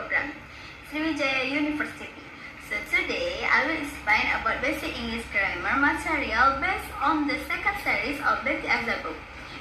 program, Sriwijaya University. So today I will explain about basic English grammar material based on the second series of the Azar book.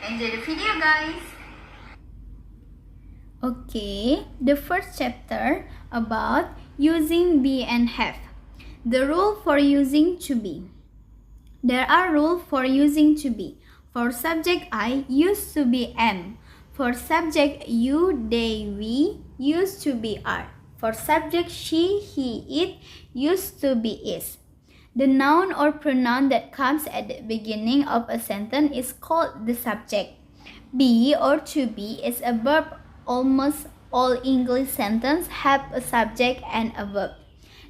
Enjoy the video, guys! Okay, the first chapter about using be and have. The rule for using to be. There are rules for using to be. For subject I, used to be am. For subject you, they, we, used to be are. For subject she, he, it, used to be is. The noun or pronoun that comes at the beginning of a sentence is called the subject. Be or to be is a verb. Almost all English sentences have a subject and a verb.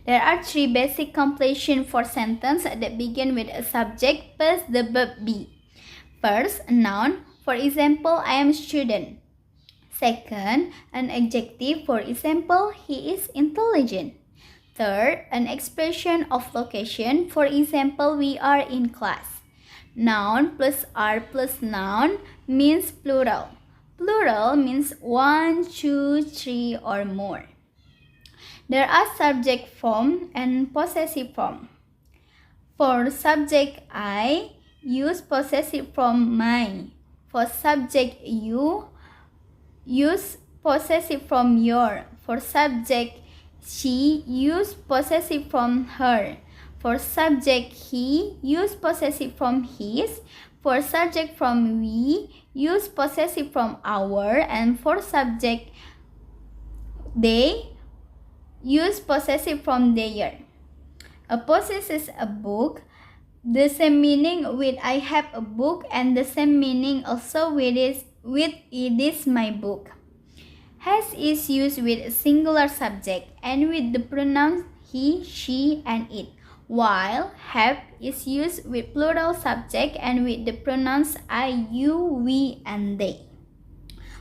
There are three basic completions for sentences that begin with a subject plus the verb be. First, a noun. For example, I am a student. Second, an adjective. For example, he is intelligent. Third, an expression of location. For example, we are in class. Noun plus are plus noun means plural. Plural means 1, 2, 3 or more. There are subject form and possessive form. For subject I, use possessive form my. For subject you, use possessive form your. For subject she, use possessive form her. For subject he, use possessive form his. For subject from we, use possessive from our. And for subject they, use possessive from their. A possess is a book. The same meaning with I have a book, and the same meaning also with it is my book. Has is used with a singular subject and with the pronouns he, she, and it, while have is used with plural subject and with the pronouns I, you, we, and they.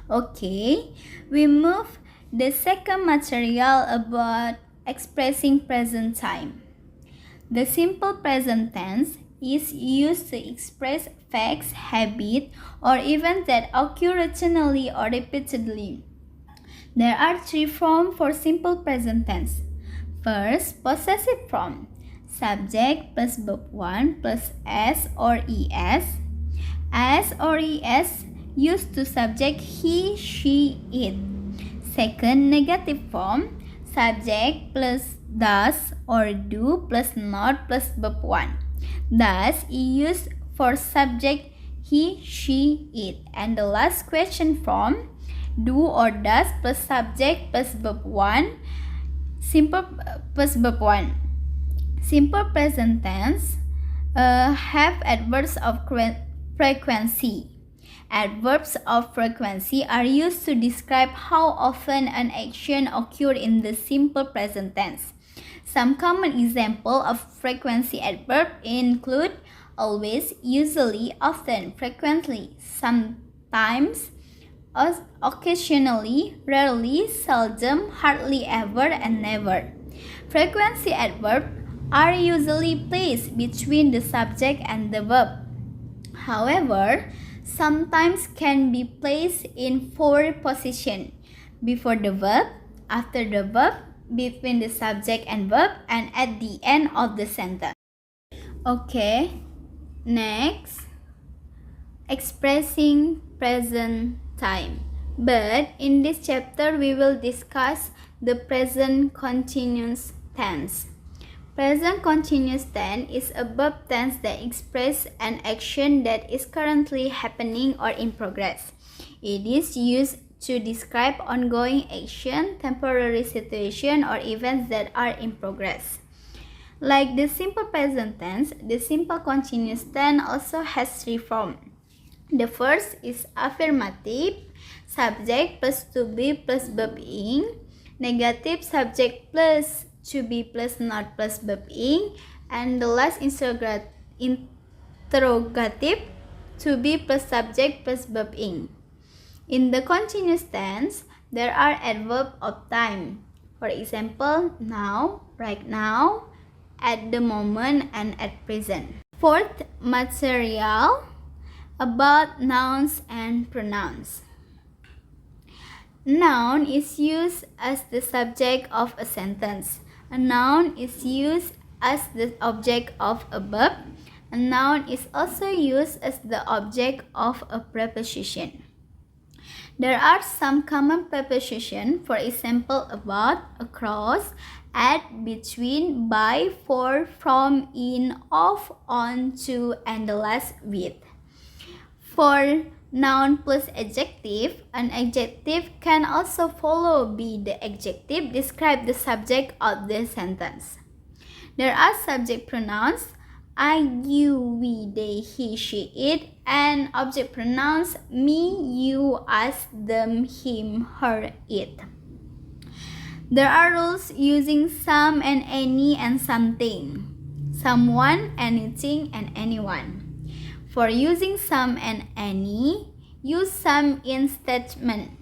Okay, we move the second material about expressing present time. The simple present tense is used to express facts, habits, or events that occur routinely or repeatedly. There are three forms for simple present tense. First, possessive form. Subject plus verb 1 plus s or es. S or es used to subject he, she, it. Second, negative form. Subject plus does or do plus not plus verb 1. Thus is used for subject he, she, it. And the last question form, do or does plus subject plus verb 1. Simple plus verb 1. Simple present tense have adverbs of frequency. Adverbs of frequency are used to describe how often an action occurs in the simple present tense. Some common examples of frequency adverbs include always, usually, often, frequently, sometimes, occasionally, rarely, seldom, hardly ever, and never. Frequency adverbs are usually placed between the subject and the verb. However, sometimes can be placed in four positions: before the verb, after the verb, between the subject and verb, and at the end of the sentence. Okay, next, expressing present time. But in this chapter, we will discuss the present continuous tense. Present continuous tense is a verb tense that expresses an action that is currently happening or in progress. It is used to describe ongoing action, temporary situation, or events that are in progress. Like the simple present tense, the simple continuous tense also has three forms. The first is affirmative, subject plus to be plus verb ing. Negative, subject plus to be plus not plus verb ing. And the last interrogative, to be plus subject plus verb ing. In the continuous tense, there are adverbs of time. For example, now, right now, at the moment, and at present. Fourth material about nouns and pronouns. noun is used as the subject of a sentence. A noun is used as the object of a verb. A noun is also used as the object of a preposition. There are some common prepositions, for example, about, across, at, between, by, for, from, in, of, on, to, and the last with. For noun plus adjective, an adjective can also follow be the adjective describe the subject of the sentence. There are subject pronouns I, you, we, they, he, she, it, and object pronouns me, you, us, them, him, her, it. There are rules using some and any and something, someone, anything, and anyone. For using some and any, use some in statement.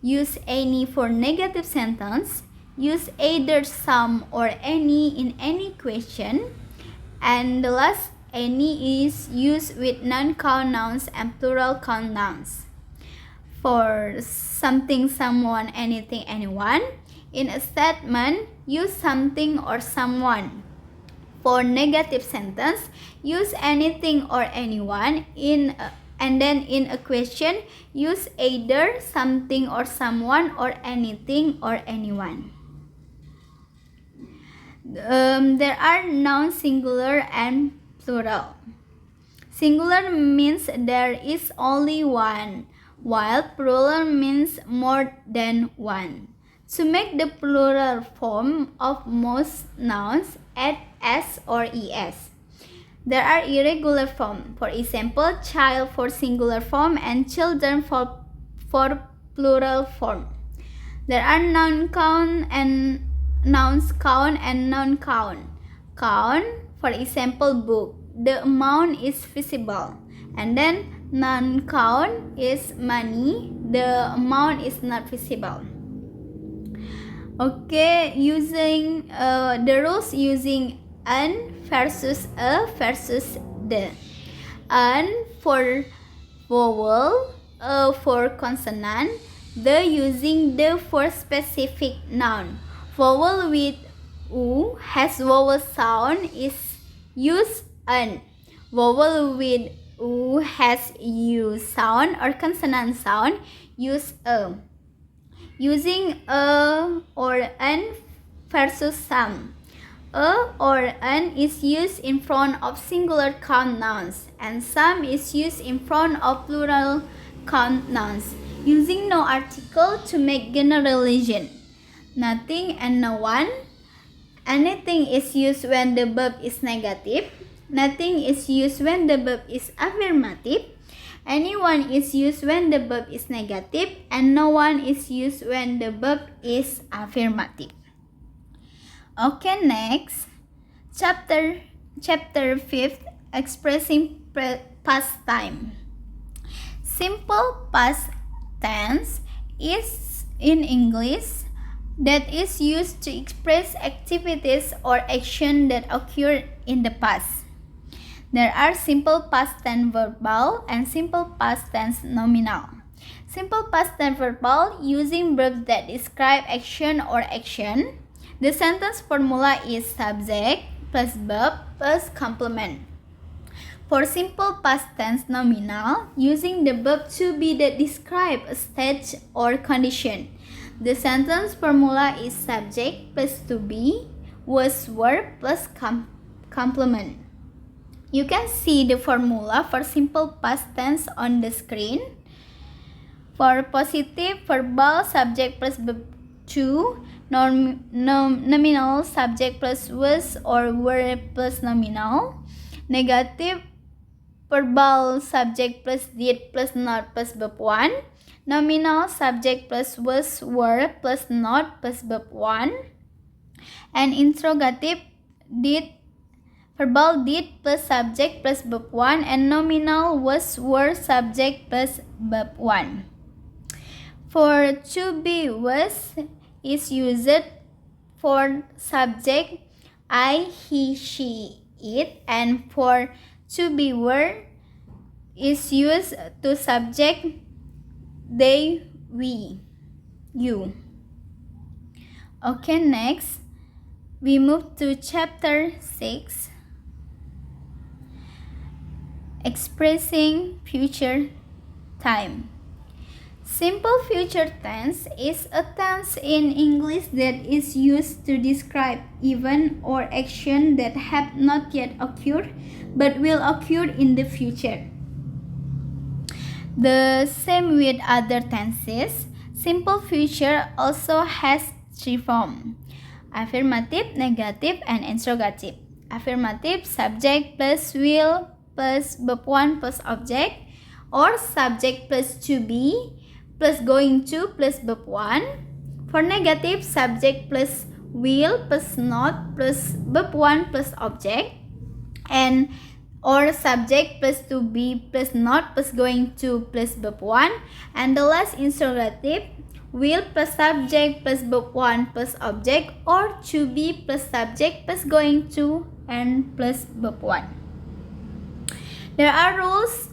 Use any for negative sentence. Use either some or any in any question. And the last, any is used with non-count nouns and plural count nouns. For something, someone, anything, anyone. In a statement, use something or someone. For negative sentence, use anything or anyone. And then in a question, use either something or someone or anything or anyone. There are nouns singular and plural. Singular means there is only one, while plural means more than one. To make the plural form of most nouns, add s or es. There are irregular forms, for example, child for singular form and children for plural form. There are nouns count and non-count. Count, for example, book. The amount is visible. And then non-count is money. The amount is not visible. Okay, using the rules using an versus a versus the. An for vowel, a for consonant, the using the for specific noun. Vowel with u has vowel sound is use an. Vowel with u has u sound or consonant sound, use a. Using a or an versus some. A or an is used in front of singular count nouns, and some is used in front of plural count nouns. Using no article to make generalization. Nothing and no one. Anything is used when the verb is negative. Nothing is used when the verb is affirmative. Anyone is used when the verb is negative, and no one is used when the verb is affirmative. Okay, next. Chapter 5, expressing past time. Simple past tense is in English that is used to express activities or action that occurred in the past. There are simple past tense verbal and simple past tense nominal. Simple past tense verbal using verbs that describe action or action. The sentence formula is subject plus verb plus complement. For simple past tense nominal, using the verb to be that describe a state or condition. The sentence formula is subject plus to be was verb plus complement. You can see the formula for simple past tense on the screen. For positive, verbal subject plus verb to, nominal subject plus was or were plus nominal. Negative, verbal subject plus did plus not plus verb 1. Nominal subject plus was were plus not plus verb 1. And interrogative, verbal did plus subject plus verb 1, and nominal was were subject plus verb 1. For to be was is used for subject I, he, she, it, and for to be were is used to subject they, we. you. Okay, next we move to chapter 6, expressing future time. Simple future tense is a tense in English that is used to describe event or action that have not yet occurred but will occur in the future. The same with other tenses, simple future also has three forms: affirmative, negative, and interrogative. Affirmative, subject plus will plus verb 1 plus object, or subject plus to be plus going to plus verb 1. For negative, subject plus will plus not plus verb 1 plus object, and or subject plus to be plus not plus going to plus verb 1. And the last interrogative, will plus subject plus verb 1 plus object, or to be plus subject plus going to and plus verb 1. There are rules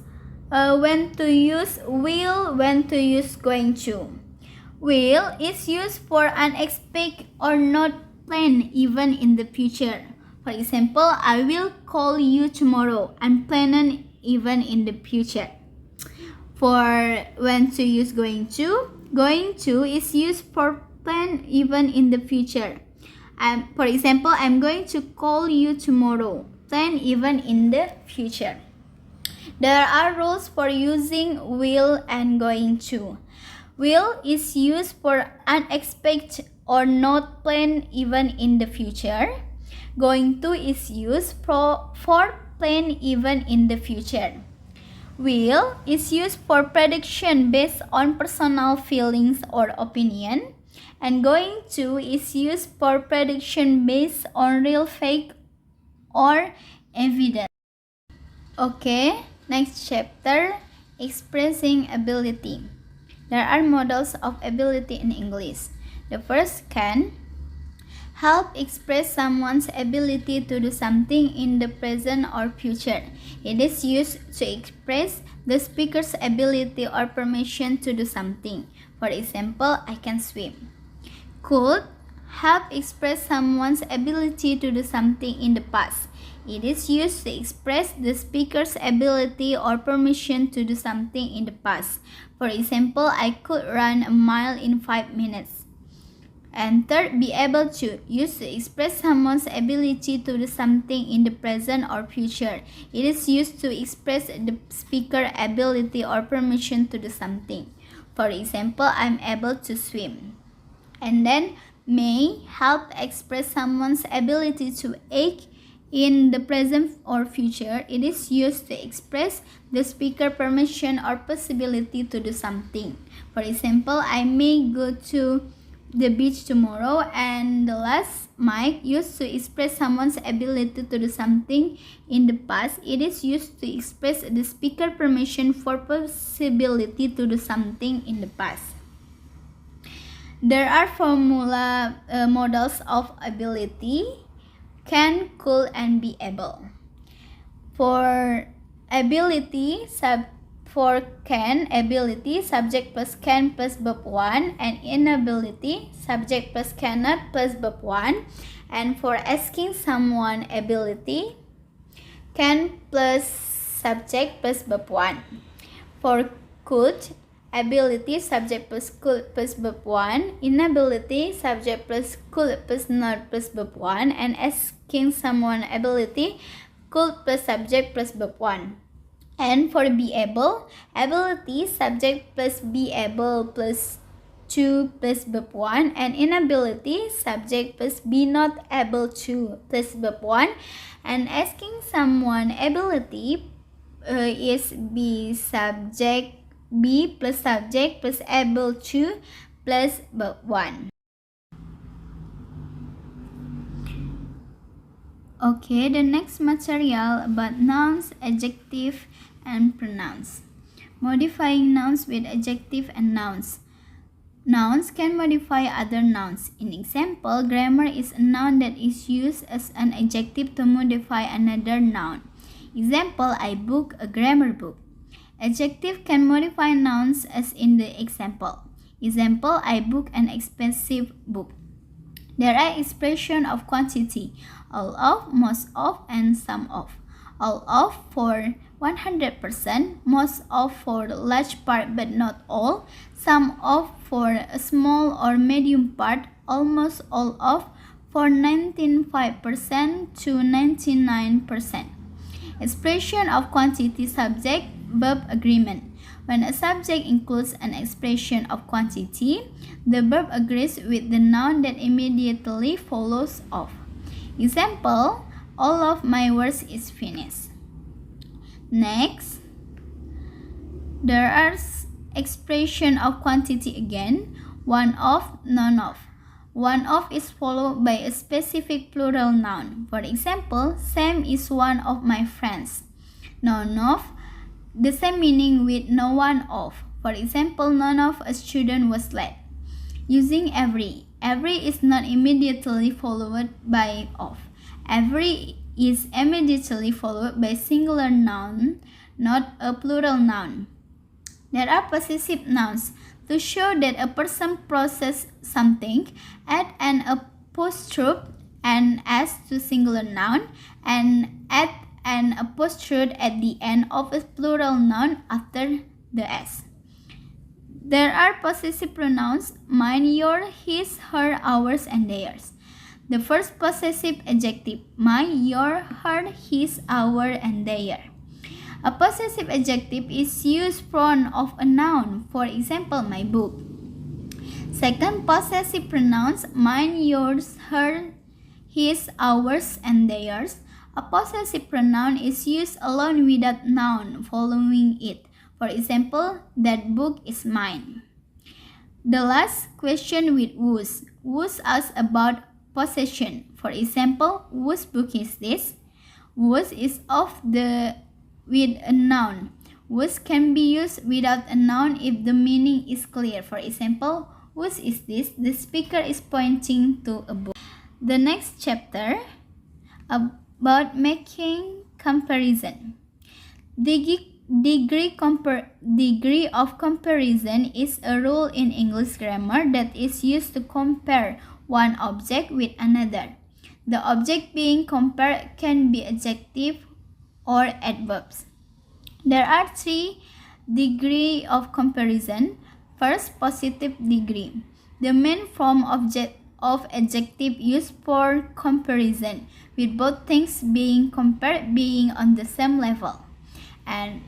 when to use will, when to use going to. Will is used for unexpected or not planned event in the future. For example, I will call you tomorrow, unplanned event in the future. For when to use going to is used for planned event in the future. For example, I'm going to call you tomorrow, planned event in the future. There are rules for using will and going to. Will is used for unexpected or not planned event in the future. Going to is used for planned event in the future. Will is used for prediction based on personal feelings or opinion. And going to is used for prediction based on real fact or evidence. Okay, next chapter, expressing ability. There are models of ability in English. The first, can help express someone's ability to do something in the present or future. It is used to express the speaker's ability or permission to do something. For example, I can swim. Could help express someone's ability to do something in the past. It is used to express the speaker's ability or permission to do something in the past. For example, I could run a mile in 5 minutes. And third, be able to, used to express someone's ability to do something in the present or future. It is used to express the speaker's ability or permission to do something. For example, I'm able to swim. And then, may help express someone's ability to act in the present or future. It is used to express the speaker permission or possibility to do something. For example, I may go to the beach tomorrow. And the last, might, used to express someone's ability to do something in the past. It is used to express the speaker permission for possibility to do something in the past. There are formula models of ability: can, could, and be able. For ability, for can, ability, subject plus can plus verb 1, and inability, subject plus cannot plus verb 1. And for asking someone ability, can plus subject plus verb 1. For could, ability, subject plus could plus verb 1. Inability, subject plus could plus not plus verb 1. And asking someone ability, could plus subject plus verb 1. And for be able, ability, subject plus be able plus to plus verb 1. And inability, subject plus be not able to plus verb 1. And asking someone ability is be subject be plus subject plus able to plus verb 1. Okay, the next material about nouns, adjective, and pronouns. Modifying nouns with adjective and nouns. Nouns can modify other nouns. In example, grammar is a noun that is used as an adjective to modify another noun. Example, I book a grammar book. Adjective can modify nouns as in the example. Example, I booked an expensive book. There are expressions of quantity, all of, most of, and some of. All of for 100%, most of for the large part but not all, some of for a small or medium part, almost all of for 95% to 99%. Expression of quantity subject-verb agreement. When a subject includes an expression of quantity, the verb agrees with the noun that immediately follows off. Example, all of my work is finished. Next, there are expression of quantity again, one of, none of. One of is followed by a specific plural noun. For example, Sam is one of my friends. None of, the same meaning with no one of. For example, none of a student was late. Using every. Every is not immediately followed by of. Every is immediately followed by singular noun, not a plural noun. There are possessive nouns. To show that a person processed something, add an apostrophe and s to singular noun and add an apostrophe at the end of a plural noun after the s. There are possessive pronouns mine, your, his, her, ours, and theirs. The first possessive adjective, mine, your, her, his, our, and their. A possessive adjective is used front of a noun, for example, my book. Second possessive pronouns, mine, yours, her, his, ours, and theirs. A possessive pronoun is used alone without noun following it. For example, that book is mine. The last question with whose. Whose asks about possession. For example, whose book is this? Whose is of the with a noun. Whose can be used without a noun if the meaning is clear. For example, whose is this? The speaker is pointing to a book. The next chapter about making comparison. Degree of comparison is a rule in English grammar that is used to compare one object with another. The object being compared can be adjective or adverbs. There are 3 degrees of comparison. First, positive degree. The main form of adjective used for comparison, with both things being compared being on the same level. And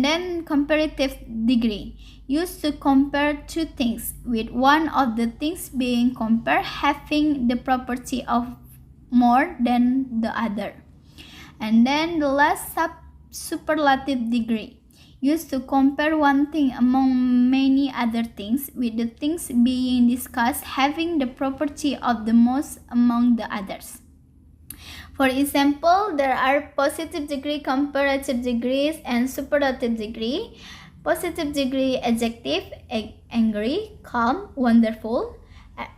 then comparative degree, used to compare two things, with one of the things being compared having the property of more than the other. And then the last superlative degree, used to compare one thing among many other things, with the things being discussed having the property of the most among the others. For example, there are positive degree, comparative degrees, and superlative degree. Positive degree adjective, angry, calm, wonderful.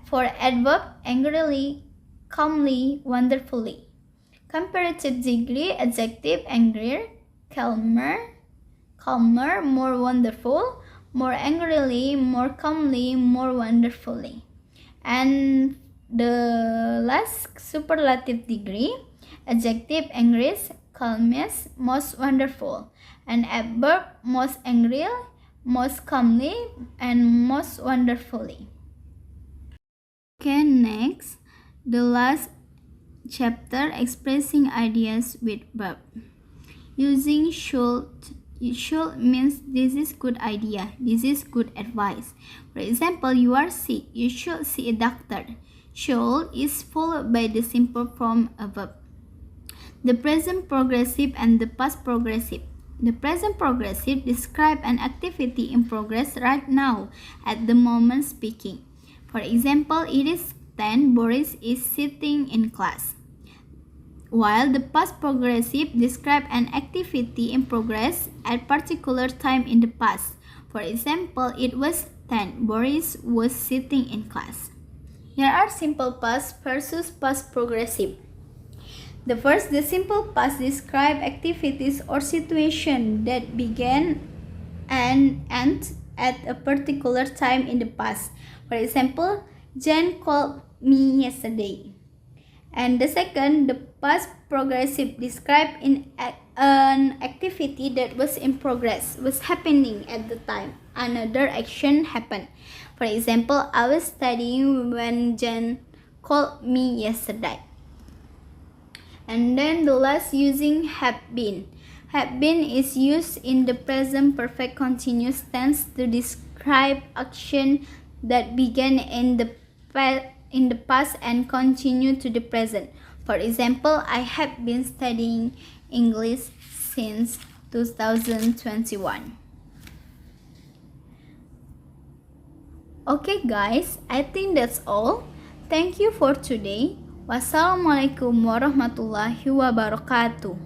For adverb, angrily, calmly, wonderfully. Comparative degree adjective, angrier, calmer, more wonderful, more angrily, more calmly, more wonderfully. And the last superlative degree, adjective, angriest, calmest, most wonderful. And adverb, most angry, most calmly, and most wonderfully. Okay, next, the last chapter, expressing ideas with verb. Using should means this is good idea, this is good advice. For example, you are sick, you should see a doctor. Should is followed by the simple form of verb. The present progressive and the past progressive. The present progressive describe an activity in progress right now at the moment speaking. For example, it is 10, Boris is sitting in class. While the past progressive describe an activity in progress at particular time in the past. For example, it was 10, Boris was sitting in class. There are simple past versus past progressive. The simple past describe activities or situations that began and at a particular time in the past. For example, Jen called me yesterday. And the second, the past progressive described in an activity that was in progress, was happening at the time another action happened. For example, I was studying when Jen called me yesterday. And then the last, using have been. Have been is used in the present perfect continuous tense to describe action that began in the past and continue to the present. For example, I have been studying English since 2021. Okay guys, I think that's all. Thank you for today. Wassalamualaikum warahmatullahi wabarakatuh.